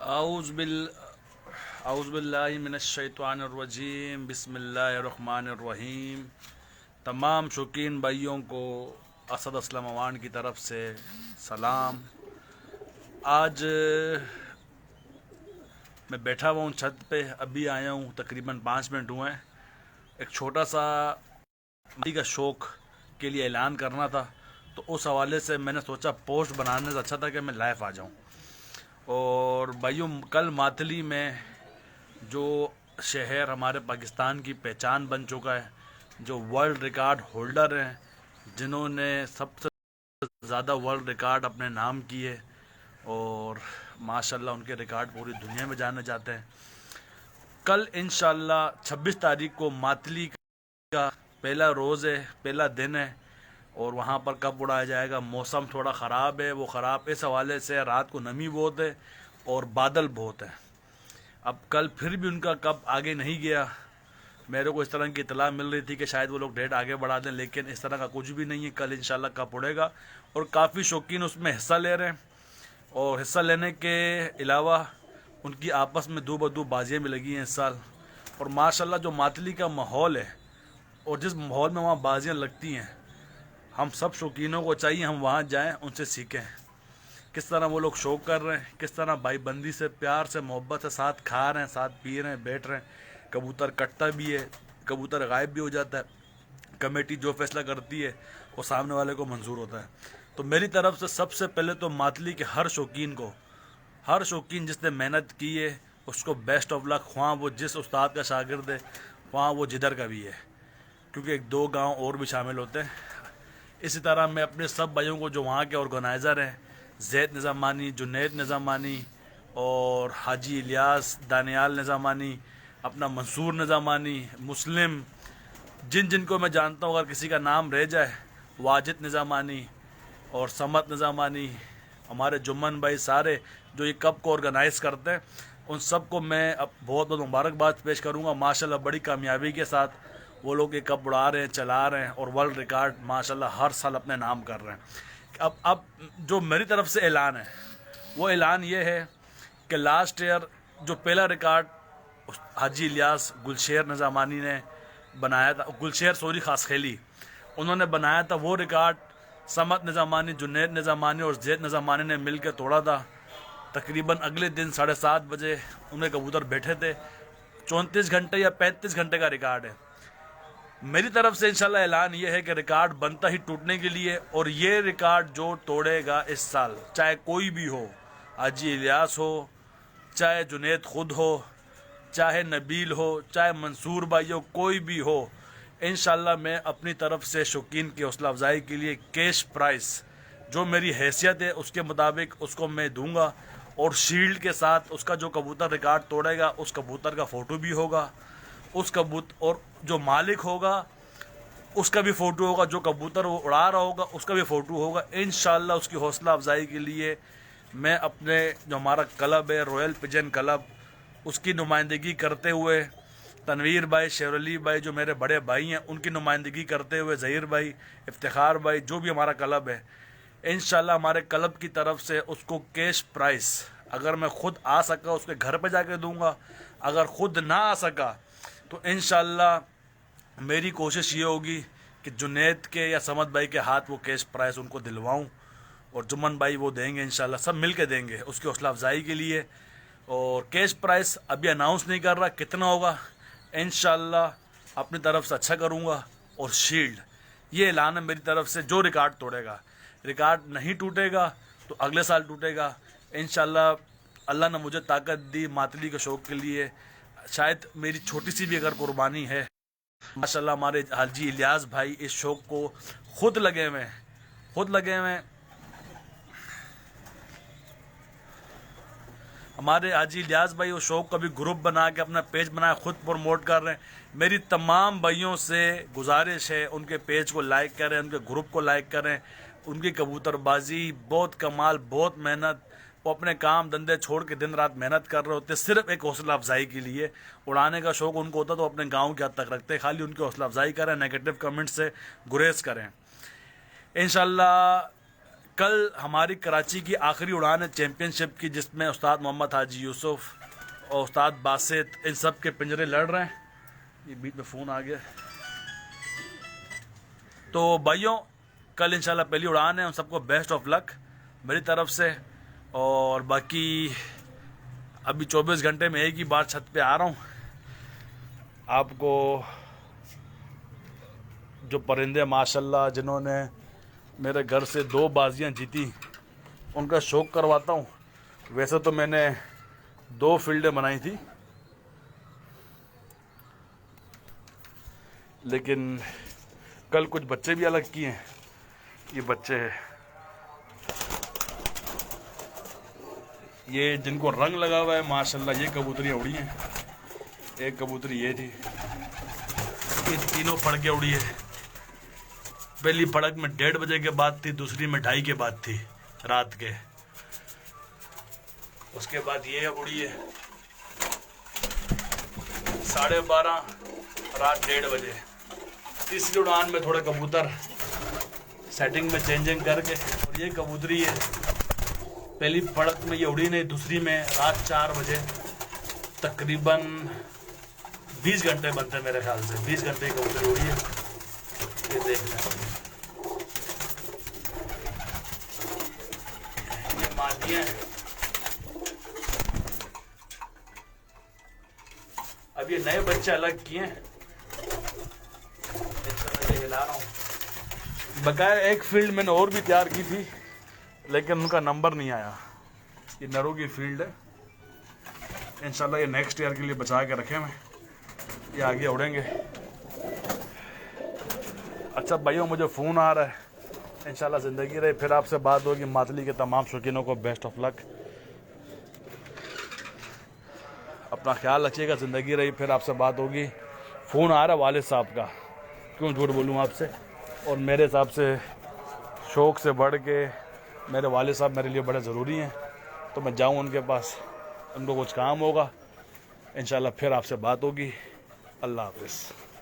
आउज़बिल्लाहिमिनश्शैतानिर्रजीम बिस्मिल्लाहिर्रहमानिर्रहीम। तमाम शौकीन भाइयों को असद असलम अवान की तरफ से सलाम। आज मैं बैठा हुआ हूँ छत पे, अभी आया हूँ, तकरीबन 5 मिनट हुए हैं। एक छोटा सा का शौक़ के लिए ऐलान करना था, तो उस हवाले से मैंने सोचा पोस्ट बनाने से अच्छा था कि मैं लाइव आ जाऊँ। और भाइयों, कल मातली में जो शहर हमारे पाकिस्तान की पहचान बन चुका है, जो वर्ल्ड रिकॉर्ड होल्डर हैं, जिन्होंने सबसे ज़्यादा वर्ल्ड रिकॉर्ड अपने नाम किए और माशाल्लाह उनके रिकॉर्ड पूरी दुनिया में जाने जाते हैं। कल इंशाल्लाह 26 तारीख को मातली का पहला रोज़ है, पहला दिन है। और वहाँ पर कब उड़ाया जाएगा? मौसम थोड़ा ख़राब है, वो ख़राब इस हवाले से रात को नमी बहुत है और बादल बहुत है। अब कल फिर भी उनका कब आगे नहीं गया। मेरे को इस तरह की इतला मिल रही थी कि शायद वो लोग डेट आगे बढ़ा दें, लेकिन इस तरह का कुछ भी नहीं है। कल इंशाल्लाह कब उड़ेगा और काफ़ी शौकीन उसमें हिस्सा ले रहे हैं। और हिस्सा लेने के अलावा उनकी आपस में दो बदू बाजियाँ भी लगी हैं इस साल। और माशाल्लाह जो मातली का माहौल है और जिस माहौल में वहाँ बाजियाँ लगती हैं, हम सब शौकीनों को चाहिए हम वहाँ जाएं, उनसे सीखें किस तरह वो लोग शौक़ कर रहे हैं, किस तरह भाईबंदी से, प्यार से, मोहब्बत से साथ खा रहे हैं, साथ पी रहे हैं, बैठ रहे हैं। कबूतर कटता भी है, कबूतर गायब भी हो जाता है। कमेटी जो फैसला करती है वो सामने वाले को मंजूर होता है। तो मेरी तरफ से सबसे पहले तो मातली के हर शौकीन को, हर शौकीन जिसने मेहनत की है, उसको बेस्ट ऑफ लक। वहाँ वो जिस उस्ताद का शागिर्द है, वहाँ वो जिधर का भी है, क्योंकि एक दो गाँव और भी शामिल होते हैं। इसी तरह मैं अपने सब भाइयों को जो वहाँ के ऑर्गेनाइज़र हैं, ज़ैद निज़ामानी, जुनैद निज़ामानी और हाजी इलियास, दानियाल निज़ामानी, अपना मंसूर निज़ामानी, मुस्लिम, जिन जिनको मैं जानता हूँ, अगर किसी का नाम रह जाए, वाजिद निज़ामानी और समत निज़ामानी, हमारे जुम्मन भाई, सारे जो ये कप को ऑर्गेनाइज़ करते हैं, उन सब को मैं अब बहुत बहुत मुबारकबाद पेश करूँगा। माशाल्लाह बड़ी कामयाबी के साथ वो लोग ये कप उड़ा रहे हैं, चला रहे हैं और वर्ल्ड रिकॉर्ड माशाल्लाह हर साल अपने नाम कर रहे हैं। अब जो मेरी तरफ से ऐलान है, वो ऐलान ये है कि लास्ट ईयर जो पहला रिकॉर्ड हाजी इलियास गुलशेर निज़ामानी ने बनाया था, खासखेली उन्होंने बनाया था, वो रिकॉर्ड समत निज़ामानी, जुनैद निज़ामानी और ज़ैद निज़ामानी ने मिल के तोड़ा था। तकरीबन अगले दिन 7:30 बजे उन्हें कबूतर बैठे थे। 34 घंटे या 35 घंटे का रिकॉर्ड है। मेरी तरफ से इंशाल्लाह ऐलान ये है कि रिकॉर्ड बनता ही टूटने के लिए, और ये रिकॉर्ड जो तोड़ेगा इस साल, चाहे कोई भी हो, हाजी इलियास हो, चाहे जुनैद खुद हो, चाहे नबील हो, चाहे मंसूर भाई हो, कोई भी हो, इंशाल्लाह मैं अपनी तरफ से शौकीन की हौसला अफजाई के लिए कैश प्राइस जो मेरी हैसियत है उसके मुताबिक उसको मैं दूंगा। और शील्ड के साथ उसका जो कबूतर रिकॉर्ड तोड़ेगा उस कबूतर का फ़ोटो भी होगा, उस कबूतर और जो मालिक होगा उसका भी फ़ोटो होगा, जो कबूतर वो उड़ा रहा होगा उसका भी फ़ोटो होगा। इंशाल्लाह उसकी हौसला अफजाई के लिए मैं अपने जो हमारा क्लब है, रॉयल पिजन क्लब, उसकी नुमाइंदगी करते हुए, तनवीर भाई, शेर अली भाई जो मेरे बड़े भाई हैं, उनकी नुमाइंदगी करते हुए, ज़हीर भाई, इफ्तिखार भाई, जो भी हमारा क्लब है, इंशाल्लाह हमारे क्लब की तरफ से उसको कैश प्राइस, अगर मैं ख़ुद आ सका उसके घर पे जाके दूंगा, अगर ख़ुद ना आ सका तो इंशाल्लाह मेरी कोशिश ये होगी कि जुनैद के या समद भाई के हाथ वो कैश प्राइस उनको दिलवाऊं, और जुम्मन भाई वो देंगे, इंशाल्लाह सब मिल के देंगे उसकी हौसला अफजाई के लिए। और कैश प्राइस अभी अनाउंस नहीं कर रहा कितना होगा, इंशाल्लाह अपनी तरफ से अच्छा करूँगा। और शील्ड, ये ऐलान है मेरी तरफ से, जो रिकॉर्ड तोड़ेगा, रिकॉर्ड नहीं टूटेगा तो अगले साल टूटेगा इंशाल्लाह। अल्लाह ने मुझे ताकत दी मातली के शौक़ के लिए, शायद मेरी छोटी सी भी अगर कुर्बानी है। माशाल्लाह हमारे हाजी इलियास भाई इस शौक़ को खुद लगे हुए हैं, हमारे हाजी इलियास भाई उस शौक़ का भी ग्रुप बना के अपना पेज बनाया, खुद प्रमोट कर रहे हैं। मेरी तमाम भाइयों से गुजारिश है उनके पेज को लाइक करें, उनके ग्रुप को लाइक करें। उनकी कबूतरबाजी बहुत कमाल, बहुत मेहनत, वो अपने काम धंधे छोड़ के दिन रात मेहनत कर रहे होते सिर्फ एक हौसला अफजाई के लिए। उड़ाने का शौक़ उनको होता तो अपने गाँव के हद तक रखते, खाली उनकी हौसला अफजाई करें, नेगेटिव कमेंट से गुरेज करें। इंशाल्लाह कल हमारी कराची की आखिरी उड़ान है चैम्पियनशिप की, जिसमें उस्ताद मोहम्मद हाजी यूसुफ और उस्ताद बासित इन सब के पिंजरे लड़ रहे हैं। ये बीच में फ़ोन आ गया। तो भाइयों, कल इंशाल्लाह पहली उड़ान है, उन सबको बेस्ट ऑफ लक मेरी तरफ से। और बाकी अभी 24 घंटे में एक ही बार छत पे आ रहा हूँ। आपको जो परिंदे माशाल्लाह जिन्होंने मेरे घर से 2 बाजियाँ जीती, उनका शौक़ करवाता हूँ। वैसे तो मैंने 2 फील्डें बनाई थी, लेकिन कल कुछ बच्चे भी अलग किए हैं। ये बच्चे हैं, ये जिनको रंग लगा हुआ है माशाल्लाह, ये कबूतरियाँ उड़ी हैं। एक कबूतरी ये थी, ये तीनों फड़कें उड़ी है। पहली फड़क में 1:30 बजे के बाद थी, दूसरी में 2:30 के बाद थी रात के। उसके बाद ये उड़ी है 12:30 रात 1:30 बजे। तीसरी उड़ान में थोड़े कबूतर सेटिंग में चेंजिंग करके, और ये कबूतरी है पहली फड़क में ये उड़ी नहीं, दूसरी में रात 4 बजे। तकरीबन 20 घंटे बनते हैं मेरे ख्याल से, 20 घंटे की कबूतरी उड़ी है। ये देख लें, ये मादियाँ हैं। अब ये नए बच्चे अलग किए हैं, हिला रहा हूँ। बकाया एक फील्ड मैंने और भी तैयार की थी, लेकिन उनका नंबर नहीं आया। ये नरों की फील्ड है, इंशाल्लाह ये नेक्स्ट ईयर के लिए बचा के रखे मैं, ये आगे उड़ेंगे। अच्छा भाइयों, मुझे फ़ोन आ रहा है, इंशाल्लाह ज़िंदगी रहे फिर आपसे बात होगी। मातली के तमाम शौकीनों को बेस्ट ऑफ लक, अपना ख्याल रखिएगा। ज़िंदगी रही फिर आपसे बात होगी। फ़ोन आ रहा है वालिद साहब का, क्यों झूठ बोलूँ आपसे। और मेरे हिसाब से शौक़ से बढ़ के मेरे वालिद साहब मेरे लिए बड़े ज़रूरी हैं, तो मैं जाऊँ उनके पास, उनको कुछ काम होगा। इंशाल्लाह फिर आपसे बात होगी। अल्लाह हाफ़िज़।